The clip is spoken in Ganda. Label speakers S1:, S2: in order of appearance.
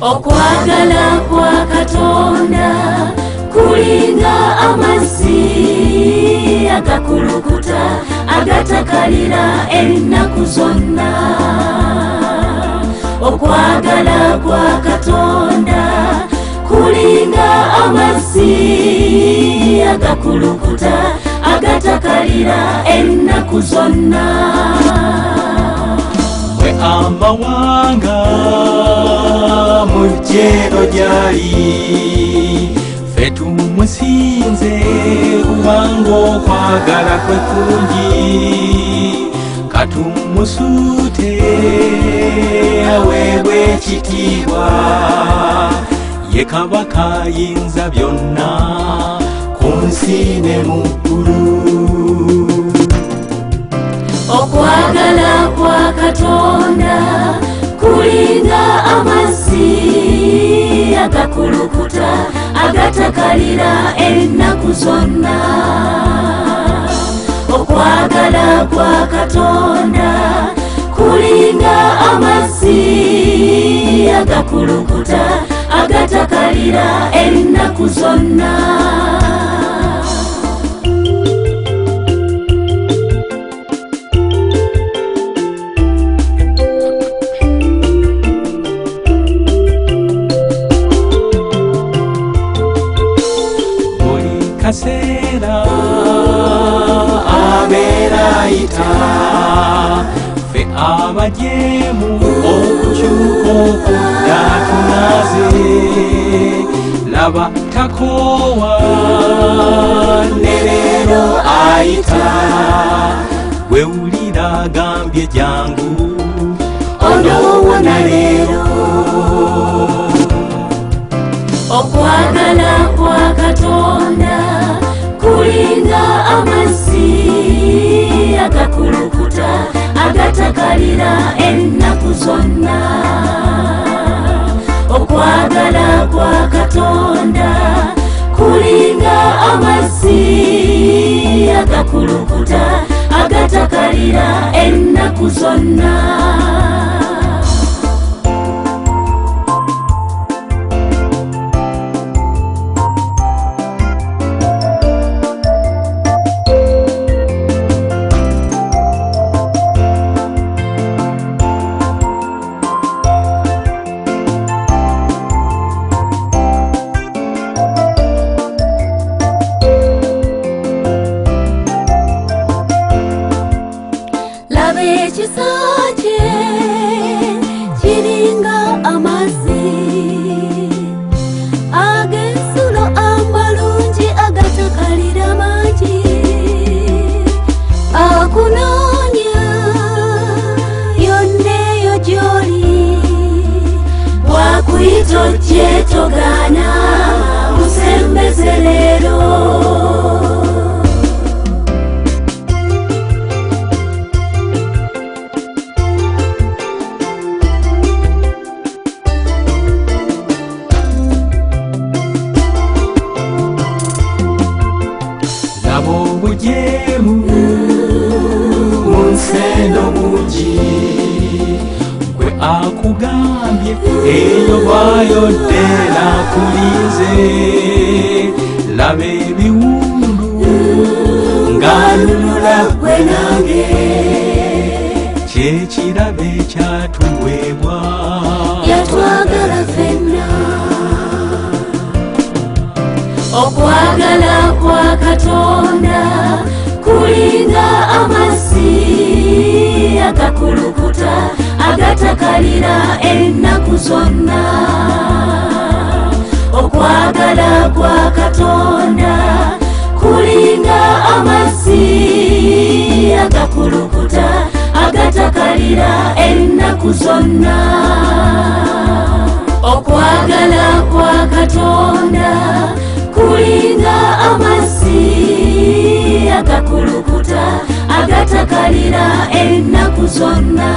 S1: Okwagala kwa Katonda kulinga amazzi agakulukuta agatakalira ennaku zonna. Okwagala kwa Katonda kulinga amazzi agakulukuta agatakalira ennaku zonna.
S2: Mwe amawanga mujjeno gyali ffe tumusinze kubanga okwagala kwe kungi. Katumusuute aweebwe ekitiibwa ye Kabaka ayinza byonna ku nsi ne mu ggulu.
S1: Okwagala kwa Katonda kulinga amazzi agakulukuta agatakalira ennaku zonna. Okwagala kwa Katonda kulinga amazzi agakulukuta agatakalira ennaku zonna.
S2: Kaseera abeera ayita ffe abajeemu okukyuka okudda tunaze. Laba takoowa ne leero ayita wewulira agambye jangu onoowona leero.
S1: Okwagala kwa Katonda kulinga amazzi agakulukuta agatakalira ennaku zonna. Okwagala kwa Katonda kulinga amazzi agakulukuta agatakalira ennaku zonna. Ekisa kye kiringa amazzi ag'ensulo amalungi agatakalira mangi. Akunoonya yonna eyo gy'oli bw'akuyita ojje togaana musembeze leero.
S2: Obujeemu mu nsendo bungi gwe akugambye eyo bwayodde nakulinze. Laba ebiwundu ng'anunula gwe nange kyekirabo ekyatuweebwa.
S1: Yatwagala ffenna. Okwagala kwa Katonda kulinga amazzi agakulukuta agatakalira ennaku zonna. Okwagala kwa Katonda kulinga amazzi agakulukuta agatakalira ennaku zonna. Okwagala kwa Katonda kulinga amazzi agakulukuta agatakalira ennaku zonna.